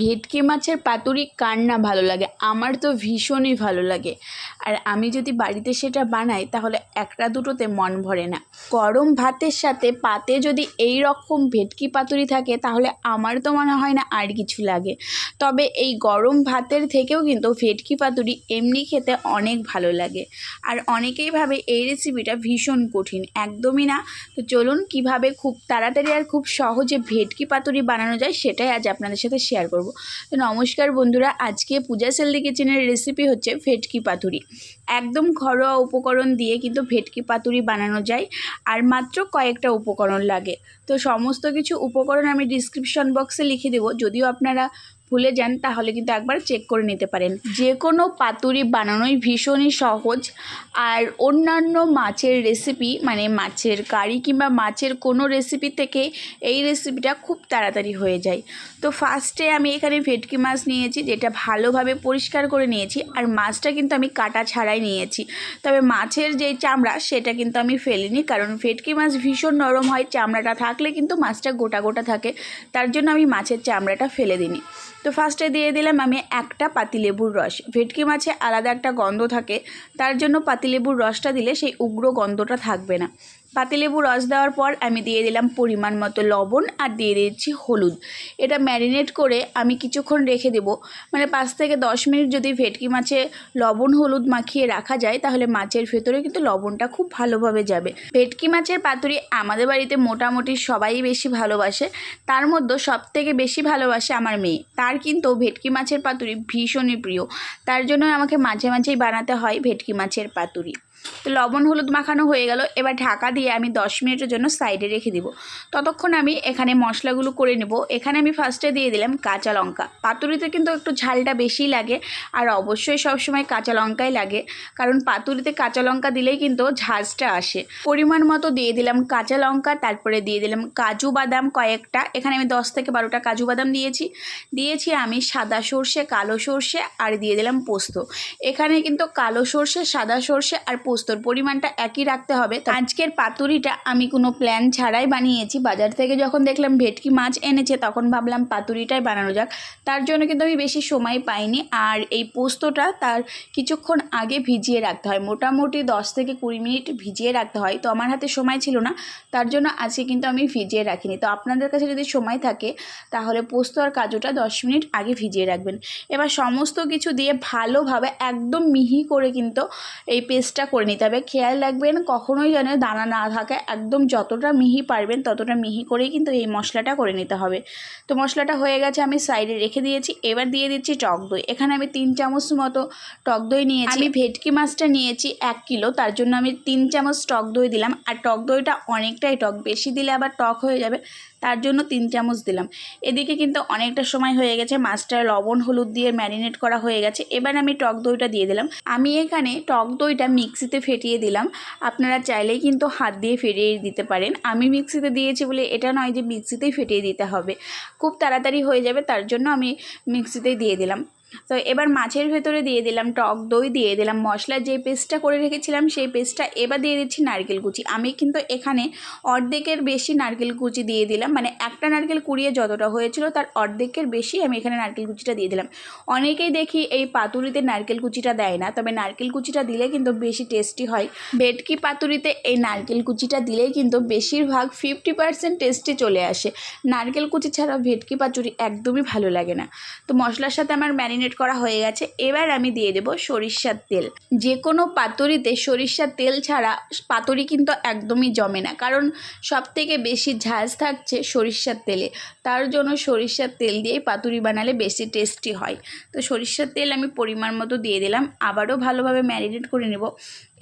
ভেটকি মাছের পাতুরি কার না ভালো লাগে? আমার তো ভীষণই ভালো লাগে। আর আমি যদি বাড়িতে সেটা বানাই তাহলে একটা দুটোতে মন ভরে না। গরম ভাতের সাথে পাতে যদি এই রকম ভেটকি পাতুরি থাকে তাহলে আমার তো মনে হয় না আর কিছু লাগে। তবে এই গরম ভাতের থেকেও কিন্তু ভেটকি পাতুরি এমনি খেতে অনেক ভালো লাগে। আর অনেকেই ভাবে এই রেসিপিটা ভীষণ কঠিন, একদমই না। তো চলুন কিভাবে খুব তাড়াতাড়ি আর খুব সহজে ভেটকি পাতুরি বানানো যায় সেটাই আজ আপনাদের সাথে শেয়ার করব। তো নমস্কার বন্ধুরা, আজকে পূজা হেলদি কিচেনের রেসিপি হচ্ছে ভেটকি পাতুরি। একদম ঘরোয়া উপকরণ দিয়ে কিন্তু ভেটকি পাতুরি বানানো যায়, আর মাত্র কয়েকটা উপকরণ লাগে। তো সমস্ত কিছু উপকরণ আমি ডিসক্রিপশন বক্সে লিখে দেবো, যদিও আপনারা ভুলে যান তাহলে কিন্তু একবার চেক করে নিতে পারেন। যে কোনো পাতুরি বানানোই ভীষণই সহজ। আর অন্যান্য মাছের রেসিপি মানে মাছের কারি কিংবা মাছের কোনো রেসিপি থেকে এই রেসিপিটা খুব তাড়াতাড়ি হয়ে যায়। তো ফার্স্টে আমি এখানে ভেটকি মাছ নিয়েছি, যেটা ভালোভাবে পরিষ্কার করে নিয়েছি। আর মাছটা কিন্তু আমি কাটা ছাড়াই নিয়েছি, তবে মাছের যে চামড়া সেটা কিন্তু আমি ফেলিনি, কারণ ভেটকি মাছ ভীষণ নরম হয়, চামড়াটা থাকলে কিন্তু মাছটা গোটা গোটা থাকে, তার জন্য আমি মাছের চামড়াটা ফেলে দিইনি। তো ফার্স্টে দিয়ে দিলাম আমি একটা পাতিলেবুর রস। ভেটকি মাছে আলাদা একটা গন্ধ থাকে, তার জন্য পাতিলেবুর রসটা দিলে সেই উগ্র গন্ধটা থাকবে না। পাতিলেবুর রস দেওয়ার পর আমি দিয়ে দিলাম পরিমাণ মতো লবণ, আর দিয়ে দিচ্ছি হলুদ। এটা ম্যারিনেট করে আমি কিছুক্ষণ রেখে দেবো, মানে 5 থেকে 10 মিনিট যদি ভেটকি মাছে লবণ হলুদ মাখিয়ে রাখা যায় তাহলে মাছের ভেতরে কিন্তু লবণটা খুব ভালোভাবে যাবে। ভেটকি মাছের পাতুরি আমাদের বাড়িতে মোটামুটি সবাই বেশি ভালোবাসে, তার মধ্যে সবথেকে বেশি ভালোবাসে আমার মেয়ে। তার কিন্তু ভেটকি মাছের পাতুরি ভীষণই প্রিয়, তার জন্য আমাকে মাঝে মাঝেই বানাতে হয় ভেটকি মাছের পাতুরি। তো লবণ হলুদ মাখানো হয়ে গেল, এবার ঢাকা দিয়ে আমি 10 মিনিটের জন্য সাইডে রেখে দিব। ততক্ষণ আমি এখানে মশলাগুলো করে নেব। এখানে আমি ফার্স্টে দিয়ে দিলাম কাঁচা লঙ্কা। পাতুরিতে কিন্তু একটু ঝালটা বেশি লাগে, আর অবশ্যই সবসময় কাঁচা লঙ্কাই লাগে, কারণ পাতুরিতে কাঁচা লঙ্কা দিলেই কিন্তু ঝাঁঝটা আসে। পরিমাণ মতো দিয়ে দিলাম কাঁচা লঙ্কা, তারপরে দিয়ে দিলাম কাজু বাদাম কয়েকটা। এখানে আমি 10 থেকে 12টা কাজু বাদাম দিয়েছি আমি সাদা সর্ষে, কালো সর্ষে, আর দিয়ে দিলাম পোস্ত। এখানে কিন্তু কালো সর্ষে, সাদা সর্ষে আর পোস্তর পরিমাণটা একই রাখতে হবে। আজকের পাতুরিটা আমি কোনো প্ল্যান ছাড়াই বানিয়েছি। বাজার থেকে যখন দেখলাম ভেটকি মাছ এনেছে তখন ভাবলাম পাতুরিটাই বানানো যাক, তার জন্য কিন্তু আমি বেশি সময় পাইনি। আর এই পোস্তটা তার কিছুক্ষণ আগে ভিজিয়ে রাখতে হয়, মোটামুটি 10 থেকে 20 মিনিট ভিজিয়ে রাখতে হয়। তো আমার হাতে সময় ছিল না, তার জন্য আজকে কিন্তু আমি ভিজিয়ে রাখিনি। তো আপনাদের কাছে যদি সময় থাকে তাহলে পোস্ত আর কাজুটা 10 মিনিট আগে ভিজিয়ে রাখবেন। এবার সমস্ত কিছু দিয়ে ভালোভাবে একদম মিহি করে কিন্তু এই পেস্টটা করে নিতে হবে। খেয়াল রাখবেন কখনোই যেন দানা না থাকে, একদম যতটা মিহি পারবেন ততটা মিহি করেই কিন্তু এই মশলাটা করে নিতে হবে। তো মশলাটা হয়ে গেছে, আমি সাইডে রেখে দিয়েছি। এবার দিয়ে দিচ্ছি টক দই। এখানে আমি 3 চামচ মতো টক দই নিয়েছি। আমি ভেটকি মাছটা নিয়েছি 1 কিলো, তার জন্য আমি 3 চামচ টক দই দিলাম। আর টক দইটা অনেকটাই টক, বেশি দিলে আবার টক হয়ে যাবে, তার জন্য 3 চামচ দিলাম। এদিকে কিন্তু অনেকটা সময় হয়ে গেছে, মাছটা লবণ হলুদ দিয়ে ম্যারিনেট করা হয়ে গেছে। এবার আমি টক দইটা দিয়ে দিলাম। আমি এখানে টক দইটা মিক্সিতে ফেটিয়ে দিলাম, আপনারা চাইলেই কিন্তু হাত দিয়ে ফেটিয়ে দিতে পারেন। আমি মিক্সিতে দিয়েছি বলে এটা নয় যে মিক্সিতেই ফেটিয়ে দিতে হবে, খুব তাড়াতাড়ি হয়ে যাবে, তার জন্য আমি মিক্সিতেই দিয়ে দিলাম। তো এবার মাছের ভেতরে দিয়ে দিলাম টক দই, দিয়ে দিলাম মশলার যে পেস্টটা করে রেখেছিলাম সেই পেস্টটা। এবার দিয়ে দিচ্ছি নারকেল কুচি। আমি কিন্তু এখানে অর্ধেকের বেশি নারকেল কুচি দিয়ে দিলাম, মানে একটা নারকেল কুড়িয়ে যতটা হয়েছিল তার অর্ধেকের বেশি আমি এখানে নারকেল কুচিটা দিয়ে দিলাম। অনেকেই দেখি এই পাতুরিতে নারকেল কুচিটা দেয় না, তবে নারকেল কুচিটা দিলে কিন্তু বেশি টেস্টি হয়। ভেটকি পাতুরিতে এই নারকেল কুচিটা দিলেই কিন্তু বেশিরভাগ 50% টেস্টি চলে আসে। নারকেল কুচি ছাড়া ভেটকি পাতুরি একদমই ভালো লাগে না। তো মশলার সাথে আমার ম্যারিনেট করা হয়ে গেছে। এবার আমি দিয়ে দেব সরিষার তেল। যে কোনো পাতুরিতে সরিষার তেল ছাড়া পাতুরি কিন্তু একদমই জমে না, কারণ সবথেকে বেশি ঝাঁজ থাকছে সরিষার তেলে, তার জন্য সরিষার তেল দিয়েই পাতুরি বানালে বেশি টেস্টি হয়। তো সরিষার তেল আমি পরিমাণ মতো দিয়ে দিলাম, আবারও ভালোভাবে ম্যারিনেট করে নেব।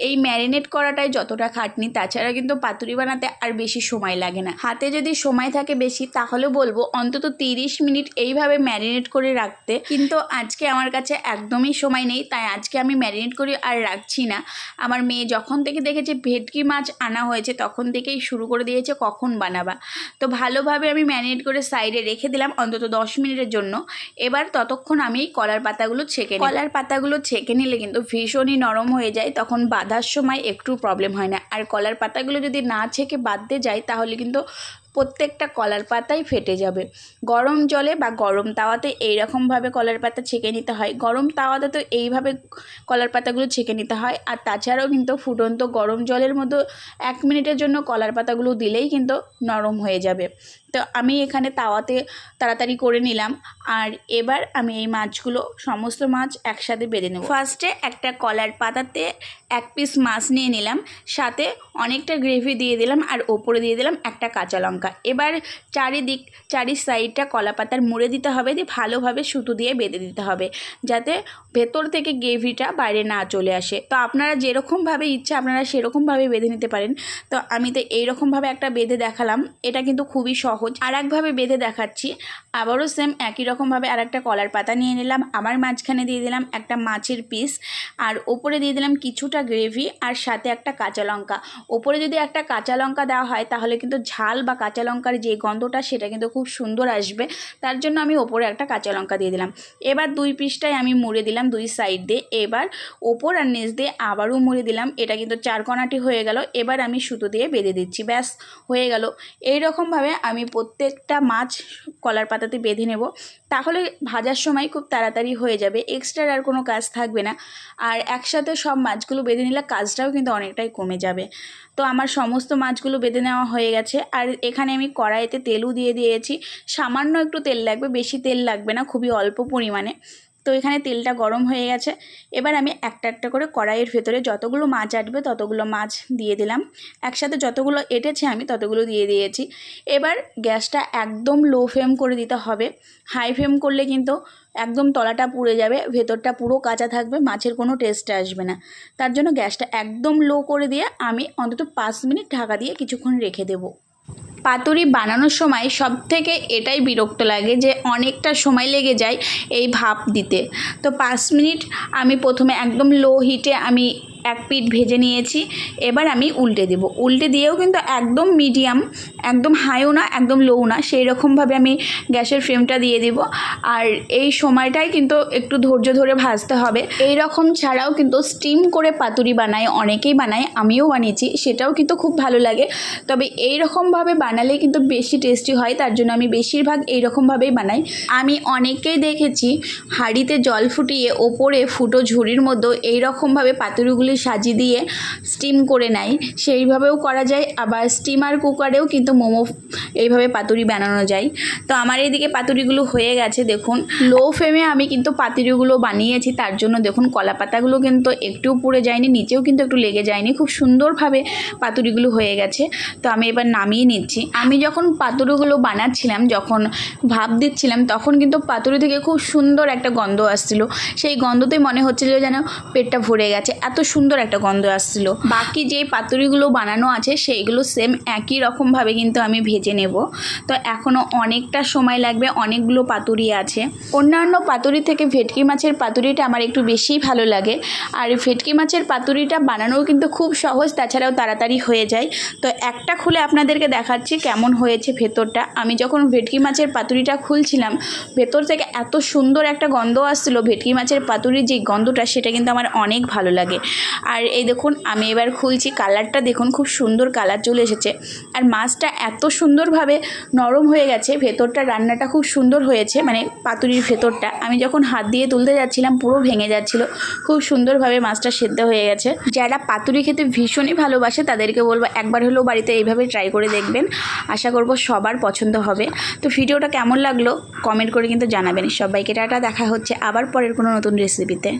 এই ম্যারিনেট করাটাই যতটা খাটনি, তাছাড়া কিন্তু পাতুরি বানাতে আর বেশি সময় লাগে না। হাতে যদি সময় থাকে বেশি তাহলে বলবো অন্তত 30 মিনিট এইভাবে ম্যারিনেট করে রাখতে, কিন্তু আজকে আমার কাছে একদমই সময় নেই, তাই আজকে আমি ম্যারিনেট করে আর রাখছি না। আমার মেয়ে যখন থেকে দেখেছে ভেটকি মাছ আনা হয়েছে তখন থেকেই শুরু করে দিয়েছে কখন বানাবা। তো ভালোভাবে আমি ম্যারিনেট করে সাইডে রেখে দিলাম অন্তত 10 মিনিটের জন্য। এবার ততক্ষণ আমি কলার পাতাগুলো ছেঁকে নিই। কলার পাতাগুলো ছেঁকে নিলে কিন্তু ভীষণই নরম হয়ে যায়, তখন বাঁধার সময় একটু প্রবলেম হয় না। আর কলার পাতাগুলো যদি না ছেঁকে বাঁধতে যায় তাহলে কিন্তু প্রত্যেকটা কলার পাতাই ফেটে যাবে। গরম জলে বা গরম তাওয়াতে এইরকমভাবে কলার পাতা ছেঁকে নিতে হয়। গরম তাওয়াতে তো এইভাবে কলার পাতাগুলো ছেঁকে নিতে হয়। আর তাছাড়াও কিন্তু ফুটন্ত গরম জলের মধ্যে 1 মিনিটের জন্য কলার পাতাগুলো দিলেই কিন্তু নরম হয়ে যাবে। তো আমি এখানে তাওয়াতে তাড়াতাড়ি করে নিলাম। আর এবার আমি এই মাছগুলো সমস্ত মাছ একসাথে বেঁধে নেব। ফার্স্টে একটা কলার পাতাতে 1 পিস মাছ নিয়ে নিলাম, সাথে অনেকটা গ্রেভি দিয়ে দিলাম আর ওপরে দিয়ে দিলাম একটা কাঁচা লঙ্কা। এবার চারি সাইডটা কলা পাতার মুড়ে দিতে হবে, দিয়ে ভালোভাবে সুতো দিয়ে বেঁধে দিতে হবে যাতে ভেতর থেকে গ্রেভিটা বাইরে না চলে আসে। তো আপনারা যেরকমভাবে ইচ্ছা আপনারা সেরকমভাবে বেঁধে নিতে পারেন। তো আমি তো এইরকমভাবে একটা বেঁধে দেখালাম, এটা কিন্তু খুবই সহজ। আর একভাবে বেঁধে দেখাচ্ছি, আবারও সেম একই রকমভাবে আর একটা কলার পাতা নিয়ে নিলাম, আমার মাঝখানে দিয়ে দিলাম একটা মাছের পিস, আর ওপরে দিয়ে দিলাম কিছুটা গ্রেভি আর সাথে একটা কাঁচা লঙ্কা। ওপরে যদি একটা কাঁচা লঙ্কা দেওয়া হয় তাহলে কিন্তু ঝাল বা কাঁচা লঙ্কার যে গন্ধটা সেটা কিন্তু খুব সুন্দর আসবে, তার জন্য আমি ওপরে একটা কাঁচা লঙ্কা দিয়ে দিলাম। এবার 2 পিসটাই আমি মুড়ে দিলাম 2 সাইড দিয়ে। এবার ওপর আর নিচ দিয়ে আবারও মুড়ে দিলাম, এটা কিন্তু 4 কোণাটি হয়ে গেল। এবার আমি সুতো দিয়ে বেঁধে দিচ্ছি, ব্যাস হয়ে গেল। এইরকমভাবে আমি প্রত্যেকটা মাছ কলার পাতাতে বেঁধে নেব, তাহলে ভাজার সময় খুব তাড়াতাড়ি হয়ে যাবে, এক্সট্রা আর কোনো কাজ থাকবে না। আর একসাথে সব মাছগুলো বেঁধে নিলে কাজটাও কিন্তু অনেকটাই কমে যাবে। তো আমার সমস্ত মাছগুলো বেঁধে নেওয়া হয়ে গেছে। আর এখানে আমি কড়াইতে তেলও দিয়ে দিয়েছি, সামান্য একটু তেল লাগবে, বেশি তেল লাগবে না, খুবই অল্প পরিমাণে। তো এখানে তেলটা গরম হয়ে গেছে। এবার আমি একটা একটা করে কড়াইয়ের ভেতরে যতগুলো মাছ আটবে ততগুলো মাছ দিয়ে দিলাম, একসাথে যতগুলো এঁটেছে আমি ততগুলো দিয়ে দিয়েছি। এবার গ্যাসটা একদম লো ফ্লেম করে দিতে হবে, হাই ফ্লেম করলে কিন্তু একদম তলাটা পুড়ে যাবে, ভেতরটা পুরো কাঁচা থাকবে, মাছের কোনো টেস্ট আসবে না। তার জন্য গ্যাসটা একদম লো করে দিয়ে আমি অন্তত 5 মিনিট ঢাকা দিয়ে কিছুক্ষণ রেখে দেবো। পাতুরি বানানোর সময় সবথেকে এটাই বিরক্ত লাগে যে অনেকটা সময় লেগে যায় এই ভাপ দিতে। তো 5 মিনিট আমি প্রথমে একদম লো হিটে আমি 1 পিঠ ভেজে নিয়েছি। এবার আমি উল্টে দেব, উল্টে দিয়েও কিন্তু একদম মিডিয়াম, একদম হাইও না একদম লোও না, সেই রকমভাবে আমি গ্যাসের ফ্লেমটা দিয়ে দেব। আর এই সময়টাই কিন্তু একটু ধৈর্য ধরে ভাজতে হবে। এই রকম ছাড়াও কিন্তু স্টিম করে পাতুরি বানায়, অনেকেই বানায়, আমিও বানিয়েছি, সেটাও কিন্তু খুব ভালো লাগে। তবে এই রকমভাবে বানালে কিন্তু বেশি টেস্টি হয়, তার জন্য আমি বেশিরভাগ এই রকমভাবেই বানাই। আমি অনেকেই দেখেছি হাঁড়িতে জল ফুটিয়ে ওপরে ফুটো ঝুড়ির মধ্যে এই রকমভাবে পাতুরিগুলি সাজিয়ে দিয়ে স্টিম করে নেয়, সেইভাবেও করা যায়। আবার স্টিমার কুকারেও কিন্তু মোমো এইভাবে পাতুরি বানানো যায়। তো আমার এইদিকে পাতুরিগুলো হয়ে গেছে, দেখুন লো ফ্লেমে আমি কিন্তু পাতুরিগুলো বানিয়েছি, তার জন্য দেখুন কলা পাতাগুলো কিন্তু একটুও পুড়ে যায়নি, নিচেও কিন্তু একটু লেগে যায়নি, খুব সুন্দরভাবে পাতুরিগুলো হয়ে গেছে। তো আমি এবার নামিয়ে নিচ্ছি। আমি যখন পাতুরিগুলো বানাচ্ছিলাম, যখন ভাপ দিচ্ছিলাম, তখন কিন্তু পাতুরি থেকে খুব সুন্দর একটা গন্ধ আসছিল, সেই গন্ধতেই মনে হচ্ছিল যেন পেটটা ভরে গেছে, এত সুন্দর একটা গন্ধ আসছিল। বাকি যে পাতুরিগুলো বানানো আছে সেইগুলো সেম একই রকমভাবে কিন্তু আমি ভেজে নেব। তো এখনও অনেকটা সময় লাগবে, অনেকগুলো পাতুরি আছে। অন্যান্য পাতুরি থেকে ভেটকি মাছের পাতুরিটা আমার একটু বেশিই ভালো লাগে। আর ভেটকি মাছের পাতুরিটা বানানোও কিন্তু খুব সহজ, তাছাড়াও তাড়াতাড়ি হয়ে যায়। তো একটা খুলে আপনাদেরকে দেখাচ্ছি কেমন হয়েছে ভেতরটা। আমি যখন ভেটকি মাছের পাতুরিটা খুলছিলাম, ভেতর থেকে এত সুন্দর একটা গন্ধ আসছিল, ভেটকি মাছের পাতুরির যে গন্ধটা সেটা কিন্তু আমার অনেক ভালো লাগে। আর এই দেখুন আমি এবার খুলছি, কালারটা দেখুন খুব সুন্দর কালার চলে এসেছে। আর মাছটা এত সুন্দরভাবে নরম হয়ে গেছে, ভেতরটা রান্নাটা খুব সুন্দর হয়েছে, মানে পাতুরির ভেতরটা আমি যখন হাত দিয়ে তুলতে যাচ্ছিলাম পুরো ভেঙে যাচ্ছিল, খুব সুন্দরভাবে মাছটা সেদ্ধ হয়ে গেছে। যারা পাতুরি খেতে ভীষণই ভালোবাসে তাদেরকে বলবো একবার হলেও বাড়িতে এইভাবে ট্রাই করে দেখবেন, আশা করব সবার পছন্দ হবে। তো ভিডিওটা কেমন লাগলো কমেন্ট করে কিন্তু জানাবেন। সবাইকে টাটা, দেখা হচ্ছে আবার পরের কোনো নতুন রেসিপিতে।